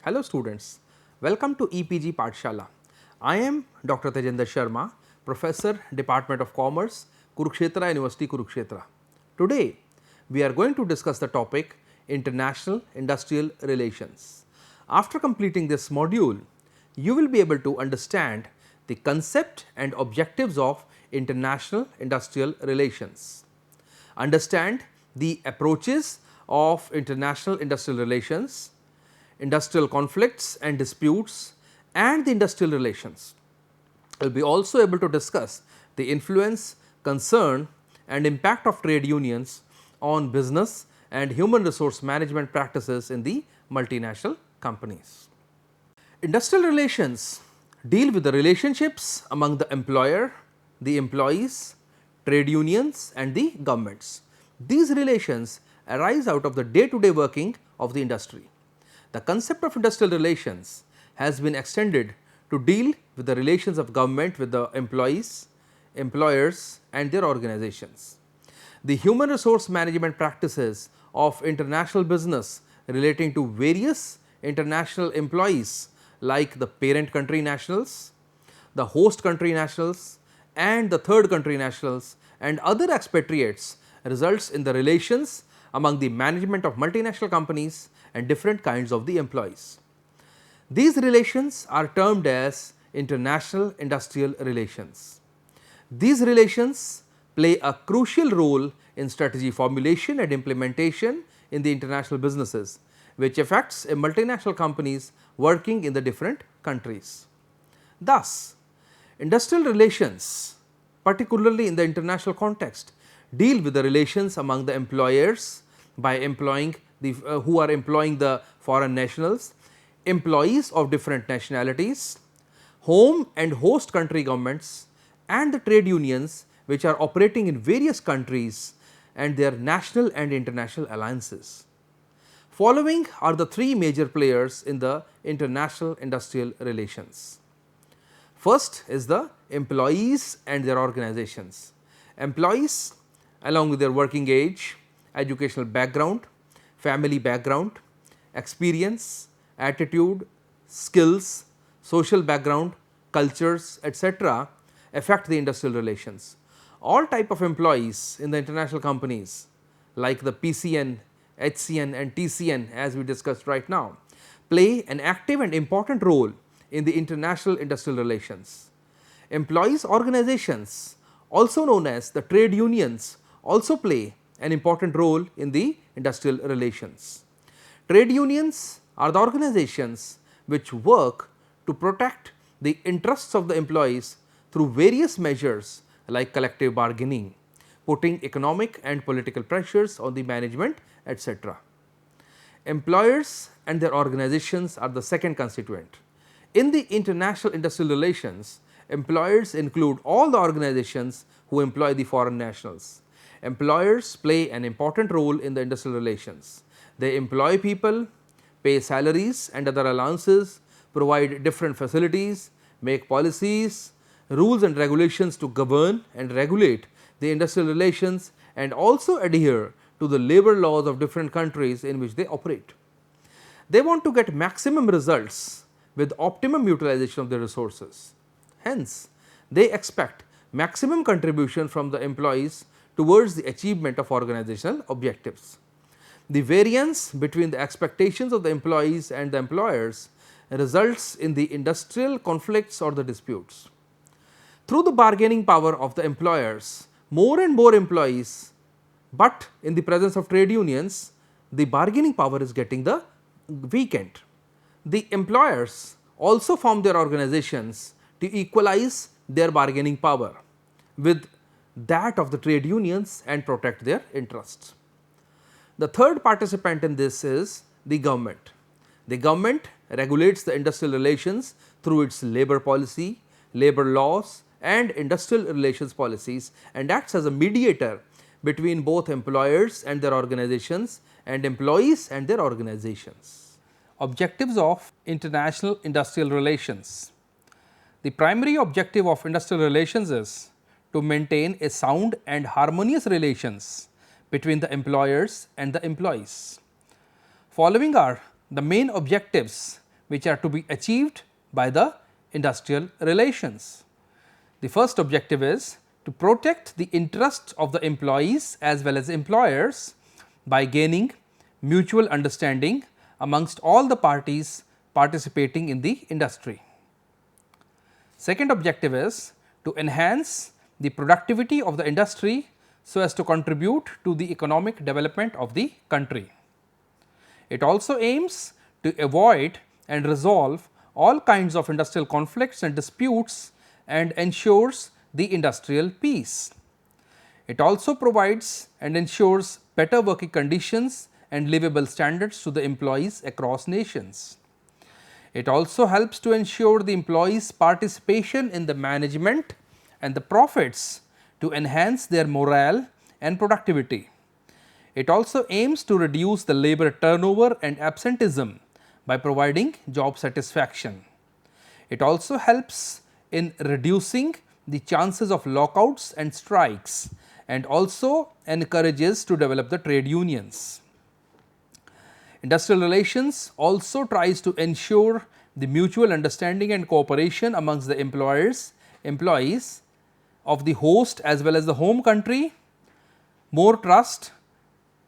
Hello students, welcome to EPG Pathshala. I am Dr. Tejendra Sharma, Professor, Department of Commerce, Kurukshetra University, Kurukshetra. Today, we are going to discuss the topic International Industrial Relations. After completing this module, you will be able to understand the concept and objectives of international industrial relations. Understand the approaches of international industrial relations, industrial conflicts and disputes and the industrial relations. We will be also able to discuss the influence, concern and impact of trade unions on business and human resource management practices in the multinational companies. Industrial relations deal with the relationships among the employer, the employees, trade unions and the governments. These relations arise out of the day-to-day working of the industry. The concept of industrial relations has been extended to deal with the relations of government with the employees, employers and their organizations. The human resource management practices of international business relating to various international employees like the parent country nationals, the host country nationals and the third country nationals and other expatriates results in the relations among the management of multinational companies and different kinds of the employees. These relations are termed as international industrial relations. These relations play a crucial role in strategy formulation and implementation in the international businesses, which affects a multinational companies working in the different countries. Thus, industrial relations, particularly in the international context, deal with the relations among the employers by employing the who are employing the foreign nationals, employees of different nationalities, home and host country governments and the trade unions which are operating in various countries and their national and international alliances. Following are the three major players in the international industrial relations. First is the employees and their organizations. Employees along with their working age, educational background, family background, experience, attitude, skills, social background, cultures etc. affect the industrial relations. All type of employees in the international companies like the PCN, HCN and TCN as we discussed right now play an active and important role in the international industrial relations. Employees organizations also known as the trade unions also play an important role in the industrial relations. Trade unions are the organizations which work to protect the interests of the employees through various measures like collective bargaining, putting economic and political pressures on the management etc. Employers and their organizations are the second constituent. In the international industrial relations, employers include all the organizations who employ the foreign nationals. Employers play an important role in the industrial relations. They employ people, pay salaries and other allowances, provide different facilities, make policies, rules and regulations to govern and regulate the industrial relations and also adhere to the labor laws of different countries in which they operate. They want to get maximum results with optimum utilization of their resources. Hence, they expect maximum contribution from the employees towards the achievement of organizational objectives. The variance between the expectations of the employees and the employers results in the industrial conflicts or the disputes. Through the bargaining power of the employers, more and more employees, but in the presence of trade unions, the bargaining power is getting the weakened. The employers also form their organizations to equalize their bargaining power with that of the trade unions and protect their interests. The third participant in this is the government. The government regulates the industrial relations through its labor policy, labor laws and industrial relations policies and acts as a mediator between both employers and their organizations and employees and their organizations. Objectives of international industrial relations. The primary objective of industrial relations is to maintain a sound and harmonious relations between the employers and the employees. Following are the main objectives which are to be achieved by the industrial relations. The first objective is to protect the interests of the employees as well as employers by gaining mutual understanding amongst all the parties participating in the industry. Second objective is to enhance the productivity of the industry so as to contribute to the economic development of the country. It also aims to avoid and resolve all kinds of industrial conflicts and disputes and ensures the industrial peace. It also provides and ensures better working conditions and livable standards to the employees across nations. It also helps to ensure the employees' participation in the management and the profits to enhance their morale and productivity. It also aims to reduce the labor turnover and absenteeism by providing job satisfaction. It also helps in reducing the chances of lockouts and strikes and also encourages to develop the trade unions. Industrial relations also tries to ensure the mutual understanding and cooperation amongst the employees of the host as well as the home country, more trust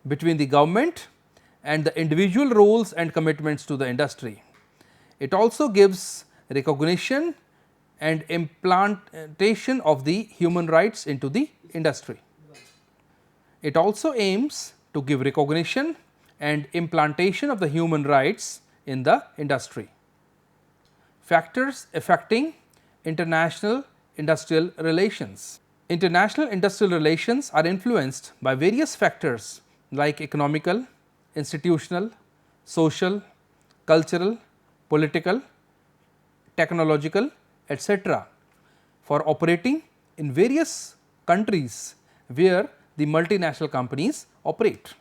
between the government and the individual roles and commitments to the industry. It also gives recognition and implantation of the human rights into the industry. It also aims to give recognition and implantation of the human rights in the industry. Factors affecting international industrial relations. International industrial relations are influenced by various factors like economical, institutional, social, cultural, political, technological, etc. for operating in various countries where the multinational companies operate.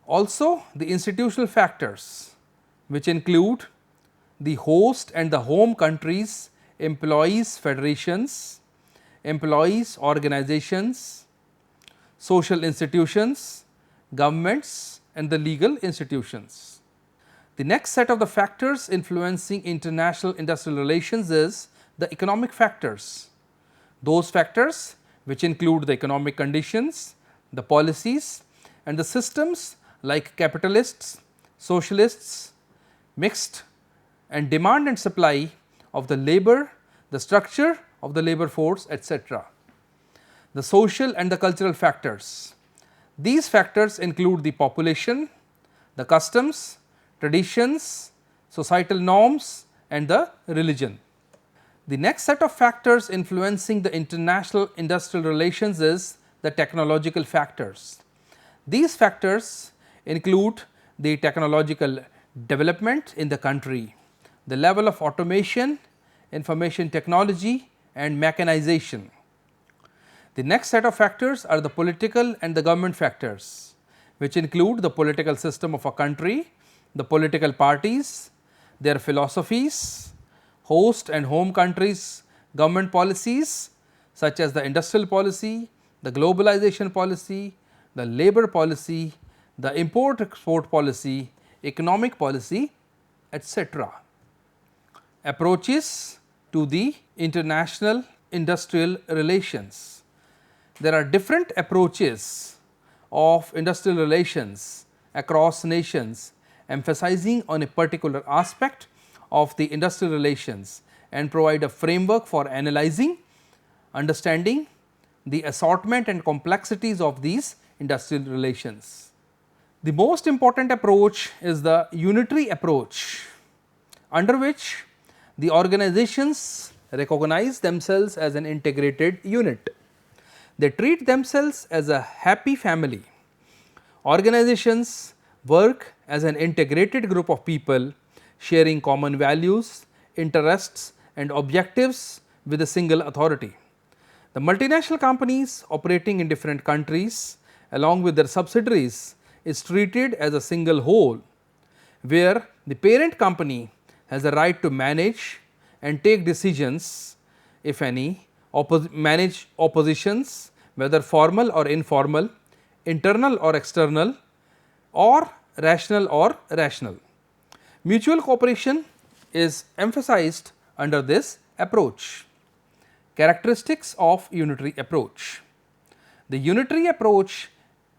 Also the institutional factors, which include the host and the home countries, employees federations, employees organizations, social institutions, governments and the legal institutions. The next set of the factors influencing international industrial relations is the economic factors. Those factors which include the economic conditions, the policies and the systems like capitalists, socialists, mixed and demand and supply of the labor, the structure of the labor force, etc. The social and the cultural factors. These factors include the population, the customs, traditions, societal norms and the religion. The next set of factors influencing the international industrial relations is the technological factors. These factors include the technological development in the country, the level of automation, information technology and mechanization. The next set of factors are the political and the government factors, which include the political system of a country, the political parties, their philosophies, host and home countries' government policies such as the industrial policy, the globalization policy, the labor policy, the import export policy, economic policy, etc. Approaches to the international industrial relations. There are different approaches of industrial relations across nations emphasizing on a particular aspect of the industrial relations and provide a framework for analyzing, understanding the assortment and complexities of these industrial relations. The most important approach is the unitary approach, under which the organizations recognize themselves as an integrated unit. They treat themselves as a happy family. Organizations work as an integrated group of people sharing common values, interests and objectives with a single authority. The multinational companies operating in different countries along with their subsidiaries is treated as a single whole, where the parent company has the right to manage and take decisions, if any, manage oppositions whether formal or informal, internal or external or rational or rational. Mutual cooperation is emphasized under this approach. Characteristics of unitary approach. The unitary approach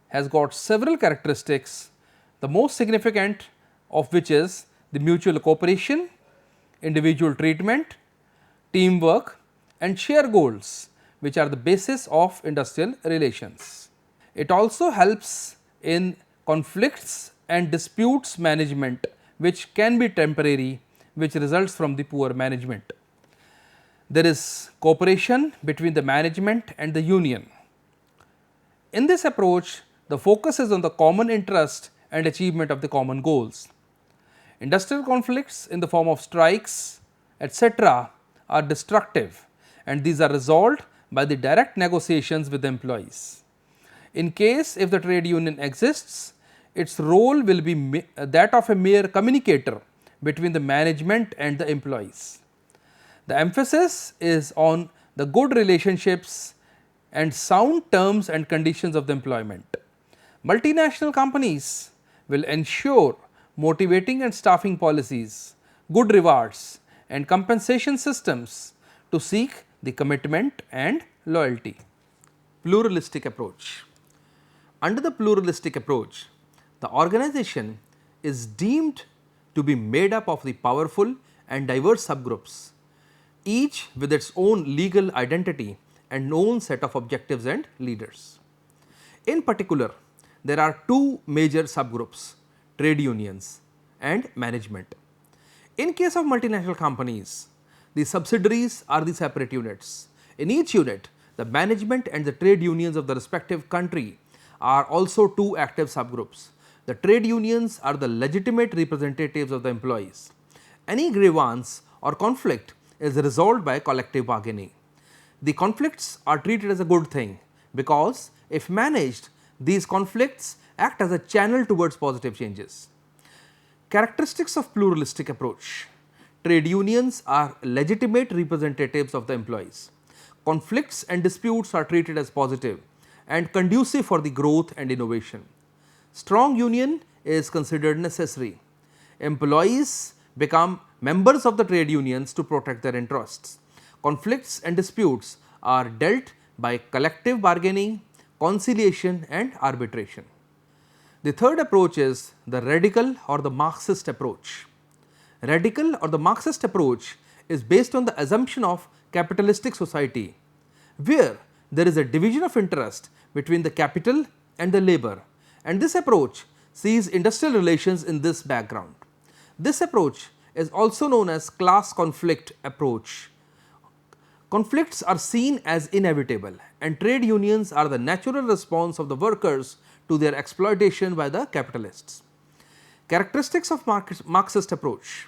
has got several characteristics, the most significant of which is the mutual cooperation, individual treatment, teamwork and share goals, which are the basis of industrial relations. It also helps in conflicts and disputes management, which can be temporary, which results from the poor management. There is cooperation between the management and the union. In this approach, the focus is on the common interest and achievement of the common goals. Industrial conflicts in the form of strikes, etc., are destructive, and these are resolved by the direct negotiations with the employees. In case if the trade union exists, its role will be that of a mere communicator between the management and the employees. The emphasis is on the good relationships and sound terms and conditions of the employment. Multinational companies will ensure motivating and staffing policies, good rewards and compensation systems to seek the commitment and loyalty. Pluralistic approach. Under the pluralistic approach, the organization is deemed to be made up of the powerful and diverse subgroups, each with its own legal identity and own set of objectives and leaders. In particular, there are two major subgroups, trade unions and management. In case of multinational companies, the subsidiaries are the separate units. In each unit, the management and the trade unions of the respective country are also two active subgroups. The trade unions are the legitimate representatives of the employees. Any grievance or conflict is resolved by collective bargaining. The conflicts are treated as a good thing because if managed, these conflicts act as a channel towards positive changes. Characteristics of pluralistic approach. Trade unions are legitimate representatives of the employees. Conflicts and disputes are treated as positive and conducive for the growth and innovation. Strong union is considered necessary. Employees become members of the trade unions to protect their interests. Conflicts and disputes are dealt by collective bargaining, conciliation and arbitration. The third approach is the radical or the Marxist approach. Radical or the Marxist approach is based on the assumption of capitalistic society, where there is a division of interest between the capital and the labor, and this approach sees industrial relations in this background. This approach is also known as class conflict approach. Conflicts are seen as inevitable and trade unions are the natural response of the workers to their exploitation by the capitalists. Characteristics of Marxist approach.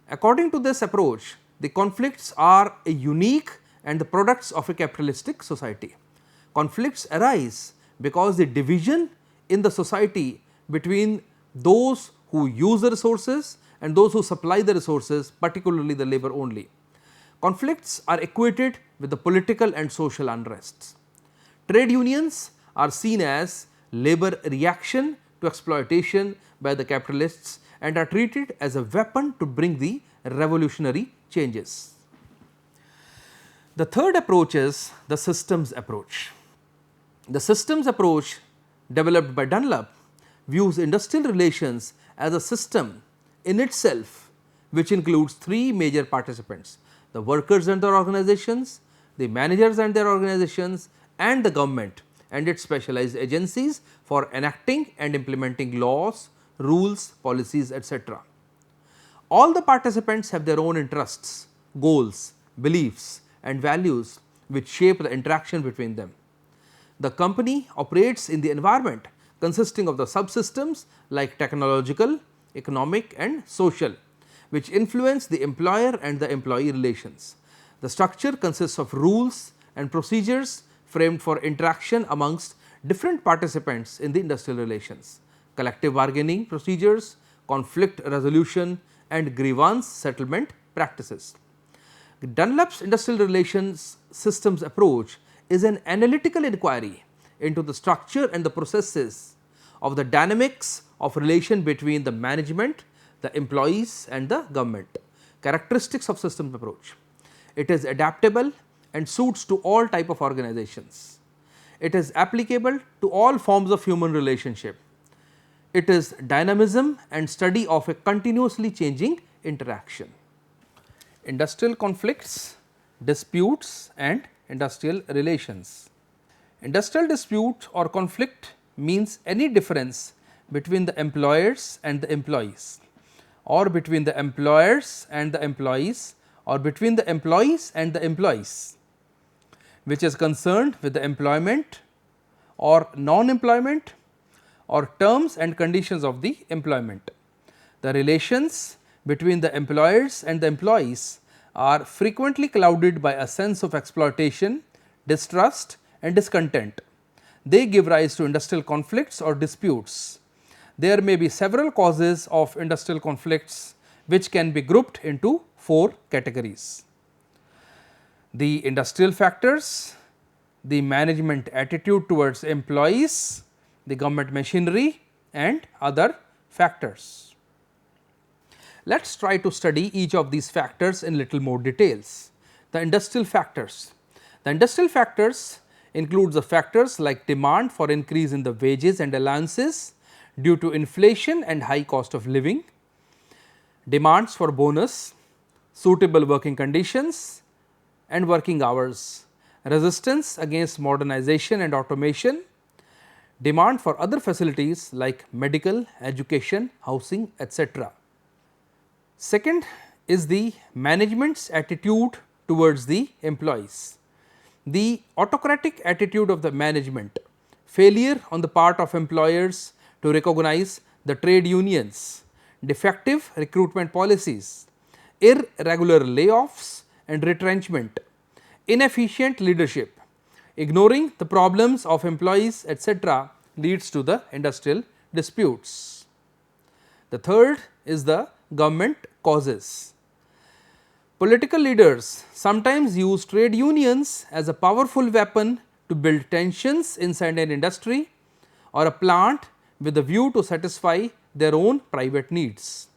According to this approach, the conflicts are a unique and the products of a capitalistic society. Conflicts arise because the division in the society between those who use the resources and those who supply the resources, particularly the labor only. Conflicts are equated with the political and social unrests. Trade unions are seen as labor reaction to exploitation by the capitalists and are treated as a weapon to bring the revolutionary changes. The third approach is the systems approach. The systems approach developed by Dunlop views industrial relations as a system in itself, which includes three major participants: the workers and their organizations, the managers and their organizations, and the government and its specialized agencies for enacting and implementing laws, rules, policies, etc. All the participants have their own interests, goals, beliefs and values which shape the interaction between them. The company operates in the environment consisting of the subsystems like technological, economic and social, which influence the employer and the employee relations. The structure consists of rules and procedures framed for interaction amongst different participants in the industrial relations, collective bargaining procedures, conflict resolution and grievance settlement practices. Dunlop's industrial relations systems approach is an analytical inquiry into the structure and the processes of the dynamics of relation between the management, the employees and the government. Characteristics of systems approach. It is adaptable and suits to all type of organizations. It is applicable to all forms of human relationship. It is dynamism and study of a continuously changing interaction. Industrial conflicts, disputes and industrial relations. Industrial dispute or conflict means any difference between the employers and the employees, or between the employers and the employees, or between the employees and the employees, which is concerned with the employment or non-employment or terms and conditions of the employment. The relations between the employers and the employees are frequently clouded by a sense of exploitation, distrust and discontent. They give rise to industrial conflicts or disputes. There may be several causes of industrial conflicts which can be grouped into 4 categories: the industrial factors, the management attitude towards employees, the government machinery and other factors. Let us try to study each of these factors in little more details. The industrial factors. The industrial factors includes the factors like demand for increase in the wages and allowances due to inflation and high cost of living, demands for bonus, suitable working conditions and working hours, resistance against modernization and automation, demand for other facilities like medical, education, housing, etc. Second is the management's attitude towards the employees. The autocratic attitude of the management, failure on the part of employers to recognize the trade unions, defective recruitment policies, irregular layoffs and retrenchment, inefficient leadership, ignoring the problems of employees etc., leads to the industrial disputes. The third is the government causes. Political leaders sometimes use trade unions as a powerful weapon to build tensions inside an industry or a plant with a view to satisfy their own private needs.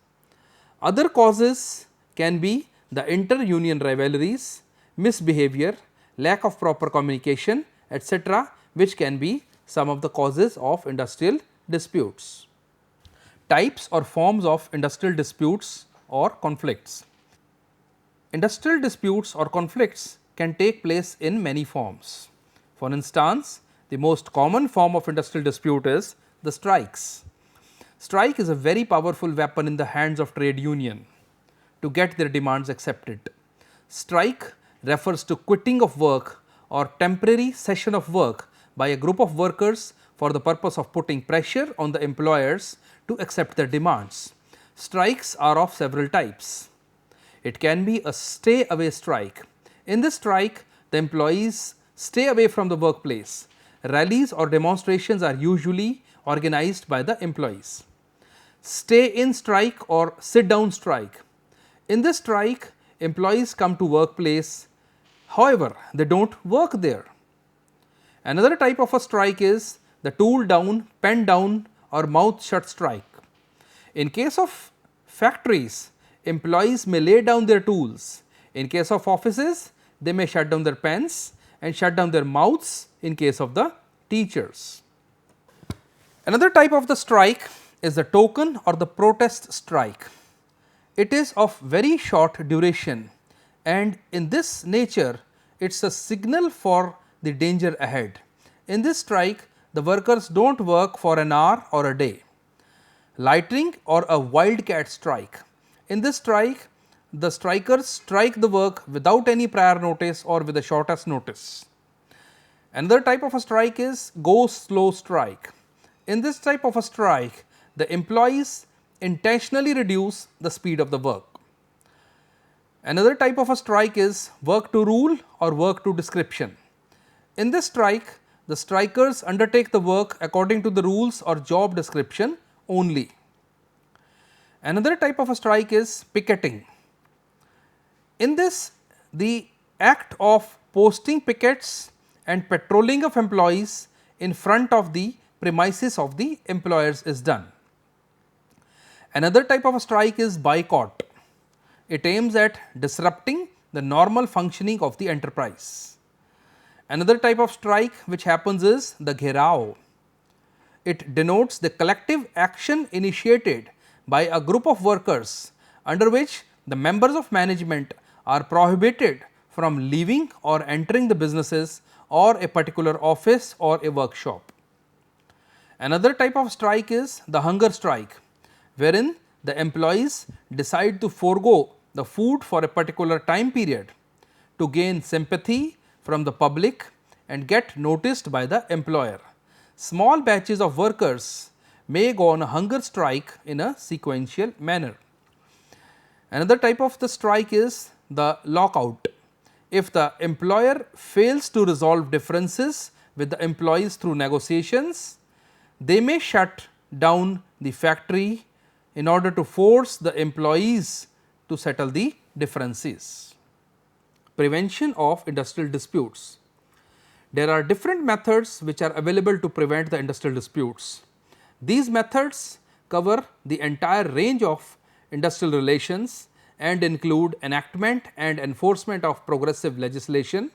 Other causes can be the inter-union rivalries, misbehavior, lack of proper communication etc., which can be some of the causes of industrial disputes. Types or forms of industrial disputes or conflicts. Industrial disputes or conflicts can take place in many forms. For instance, the most common form of industrial dispute is the strikes. Strike is a very powerful weapon in the hands of trade union to get their demands accepted. Strike refers to quitting of work or temporary cessation of work by a group of workers for the purpose of putting pressure on the employers to accept their demands. Strikes are of several types. It can be a stay away strike. In this strike, the employees stay away from the workplace. Rallies or demonstrations are usually organized by the employees. Stay in strike or sit down strike. In this strike, employees come to workplace, however, they do not work there. Another type of a strike is the tool down, pen down or mouth shut strike. In case of factories, employees may lay down their tools. In case of offices, they may shut down their pens and shut down their mouths in case of the teachers. Another type of the strike is the token or the protest strike. It is of very short duration and in this nature it is a signal for the danger ahead. In this strike, the workers do not work for an hour or a day. Lightning or a wildcat strike. In this strike, the strikers strike the work without any prior notice or with the shortest notice. Another type of a strike is go slow strike. In this type of a strike, the employees intentionally reduce the speed of the work. Another type of a strike is work to rule or work to description. In this strike, the strikers undertake the work according to the rules or job description only. Another type of a strike is picketing. In this, the act of posting pickets and patrolling of employees in front of the premises of the employers is done. Another type of a strike is boycott. It aims at disrupting the normal functioning of the enterprise. Another type of strike which happens is the gherao. It denotes the collective action initiated by a group of workers under which the members of management are prohibited from leaving or entering the businesses or a particular office or a workshop. Another type of strike is the hunger strike, wherein the employees decide to forego the food for a particular time period to gain sympathy from the public and get noticed by the employer. Small batches of workers may go on a hunger strike in a sequential manner. Another type of the strike is the lockout. If the employer fails to resolve differences with the employees through negotiations, they may shut down the factory in order to force the employees to settle the differences. Prevention of industrial disputes. There are different methods which are available to prevent the industrial disputes. These methods cover the entire range of industrial relations and include enactment and enforcement of progressive legislation,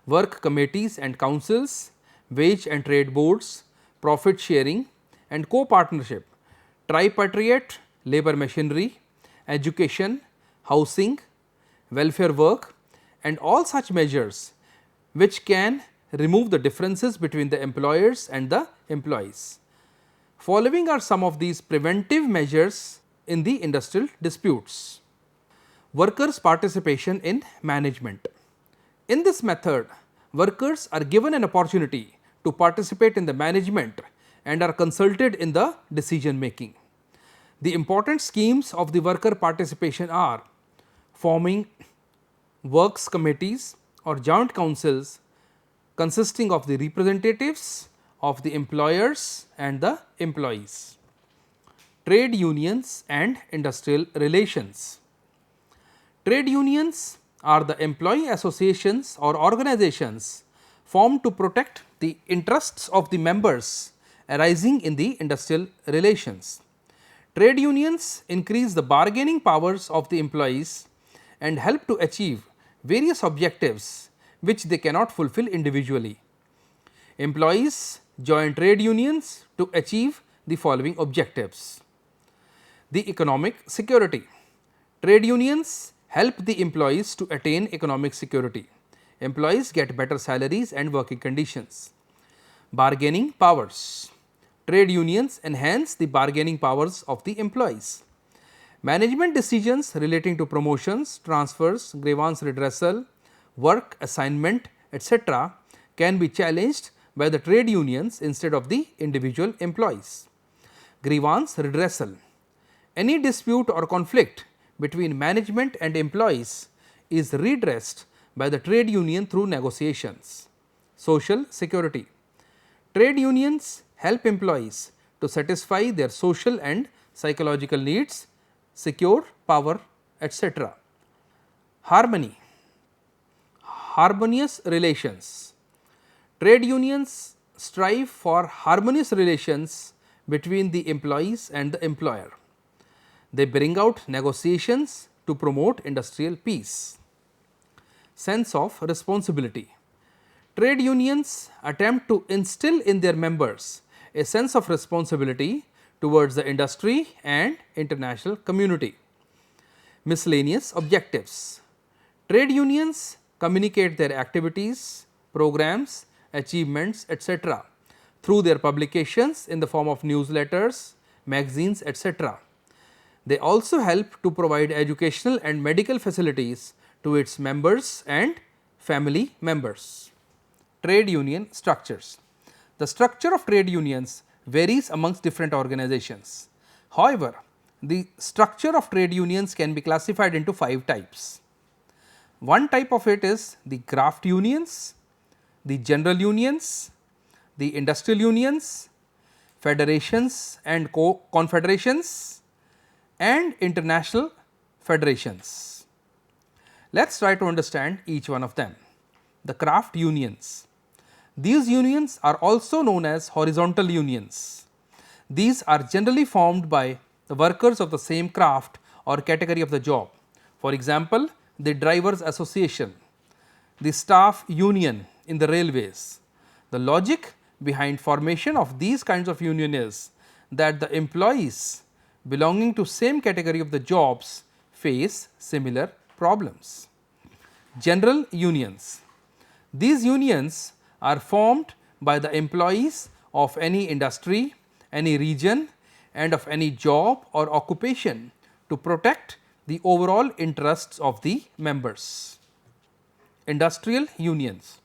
work committees and councils, wage and trade boards, profit sharing and co-partnership, tripartite labour machinery, education, housing, welfare work and all such measures which can remove the differences between the employers and the employees. Following are some of these preventive measures in the industrial disputes. Workers' participation in management. In this method, workers are given an opportunity to participate in the management and are consulted in the decision making. The important schemes of the worker participation are forming works committees or joint councils consisting of the representatives of the employers and the employees. Trade unions and industrial relations. Trade unions are the employee associations or organizations formed to protect the interests of the members arising in the industrial relations. Trade unions increase the bargaining powers of the employees and help to achieve various objectives which they cannot fulfill individually. Employees join trade unions to achieve the following objectives. The economic security. Trade unions help the employees to attain economic security. Employees get better salaries and working conditions. Bargaining powers. Trade unions enhance the bargaining powers of the employees. Management decisions relating to promotions, transfers, grievance redressal, work assignment, etc. can be challenged by the trade unions instead of the individual employees. Grievance redressal. Any dispute or conflict between management and employees is redressed by the trade union through negotiations. Social security. Trade unions help employees to satisfy their social and psychological needs, secure power, etc. Harmony. Harmonious relations. Trade unions strive for harmonious relations between the employees and the employer. They bring out negotiations to promote industrial peace. Sense of responsibility. Trade unions attempt to instill in their members a sense of responsibility towards the industry and international community. Miscellaneous objectives. Trade unions communicate their activities, programs, achievements, etc. through their publications in the form of newsletters, magazines, etc. They also help to provide educational and medical facilities to its members and family members. Trade union structures. The structure of trade unions varies amongst different organizations. However, the structure of trade unions can be classified into 5 types. One type of it is the craft unions, the general unions, the industrial unions, federations and confederations and international federations. Let us try to understand each one of them. The craft unions. These unions are also known as horizontal unions. These are generally formed by the workers of the same craft or category of the job. For example, the drivers association, the staff union in the railways. The logic behind formation of these kinds of union is that the employees belonging to same category of the jobs face similar problems. General unions. These unions are formed by the employees of any industry, any region and of any job or occupation to protect the overall interests of the members. Industrial unions.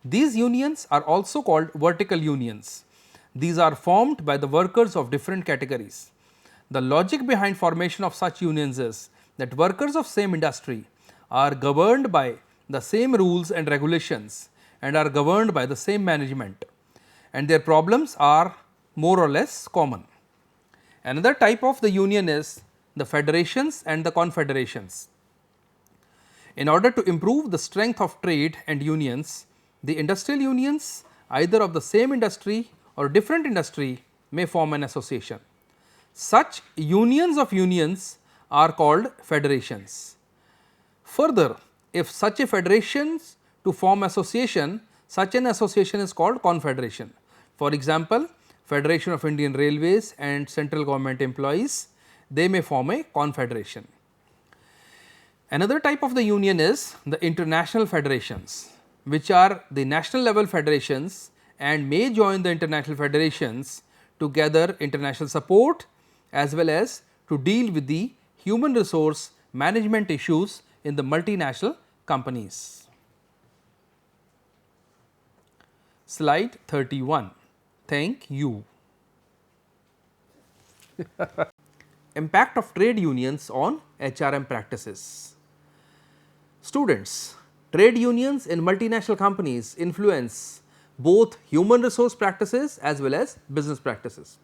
These unions are also called vertical unions. These are formed by the workers of different categories. The logic behind formation of such unions is that workers of same industry are governed by the same rules and regulations and are governed by the same management, and their problems are more or less common. Another type of the union is the federations and the confederations. In order to improve the strength of trade and unions, the industrial unions either of the same industry or different industry may form an association. Such unions of unions are called federations. Further, if such a federation to form association, such an association is called confederation. For example, Federation of Indian Railways and central government employees, they may form a confederation. Another type of the union is the international federations, which are the national level federations and may join the international federations to gather international support as well as to deal with the human resource management issues in the multinational companies. Slide 31. Thank you. Impact of trade unions on HRM practices. Students, trade unions in multinational companies influence both human resource practices as well as business practices.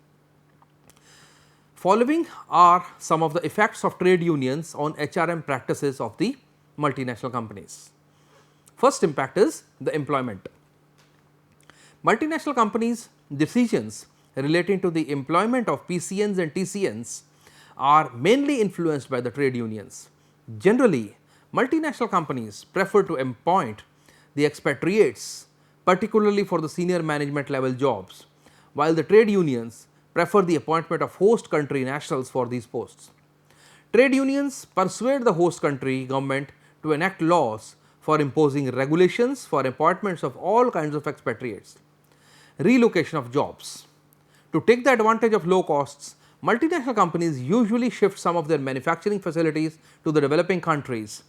Following are some of the effects of trade unions on HRM practices of the multinational companies. First impact is the employment. Multinational companies' decisions relating to the employment of PCNs and TCNs are mainly influenced by the trade unions. Generally, multinational companies prefer to appoint the expatriates, particularly for the senior management level jobs, while the trade unions prefer the appointment of host country nationals for these posts. Trade unions persuade the host country government to enact laws for imposing regulations for appointments of all kinds of expatriates. Relocation of jobs. To take the advantage of low costs, multinational companies usually shift some of their manufacturing facilities to the developing countries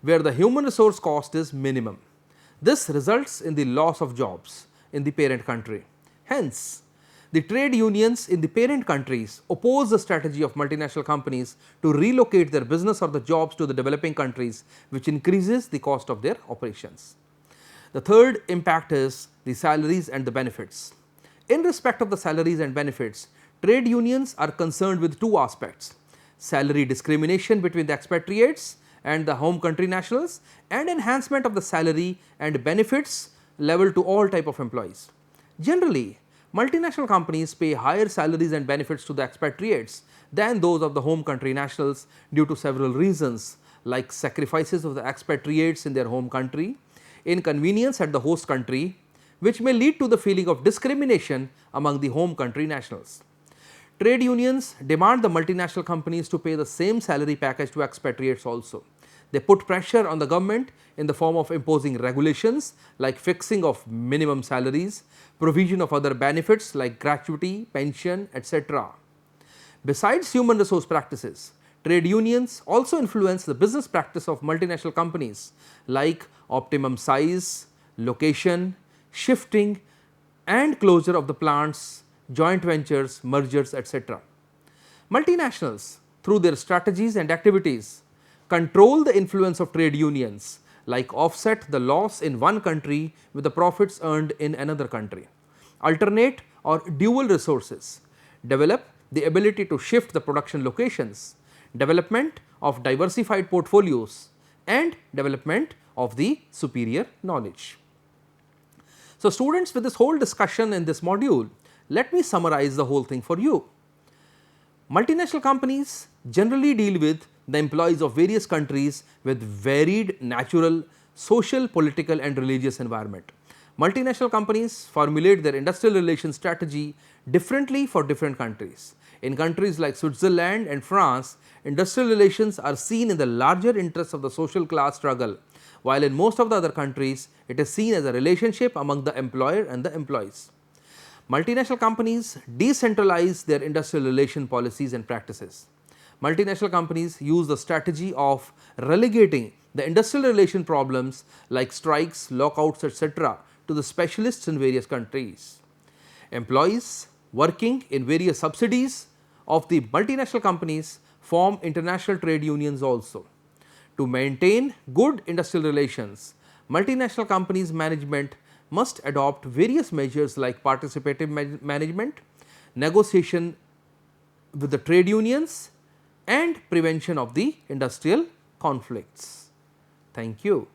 where the human resource cost is minimum. This results in the loss of jobs in the parent country. Hence, the trade unions in the parent countries oppose the strategy of multinational companies to relocate their business or the jobs to the developing countries, which increases the cost of their operations. The third impact is the salaries and the benefits. In respect of the salaries and benefits, trade unions are concerned with two aspects: salary discrimination between the expatriates and the home country nationals, and enhancement of the salary and benefits level to all type of employees. Generally, multinational companies pay higher salaries and benefits to the expatriates than those of the home country nationals due to several reasons, like sacrifices of the expatriates in their home country, inconvenience at the host country, which may lead to the feeling of discrimination among the home country nationals. Trade unions demand the multinational companies to pay the same salary package to expatriates also. They put pressure on the government in the form of imposing regulations like fixing of minimum salaries, provision of other benefits like gratuity, pension, etc. Besides human resource practices, trade unions also influence the business practice of multinational companies like optimum size, location, shifting and closure of the plants, joint ventures, mergers, etc. Multinationals, through their strategies and activities, control the influence of trade unions, like offset the loss in one country with the profits earned in another country, alternate or dual resources, develop the ability to shift the production locations, development of diversified portfolios and development of the superior knowledge. So, students, with this whole discussion in this module, let me summarize the whole thing for you. Multinational companies generally deal with the employees of various countries with varied natural, social, political and religious environment. Multinational companies formulate their industrial relations strategy differently for different countries. In countries like Switzerland and France, industrial relations are seen in the larger interests of the social class struggle, while in most of the other countries it is seen as a relationship among the employer and the employees. Multinational companies decentralize their industrial relation policies and practices. Multinational companies use the strategy of relegating the industrial relation problems like strikes, lockouts, etc. to the specialists in various countries. Employees working in various subsidiaries of the multinational companies form international trade unions also. To maintain good industrial relations, multinational companies management must adopt various measures like participative management, negotiation with the trade unions and prevention of the industrial conflicts. Thank you.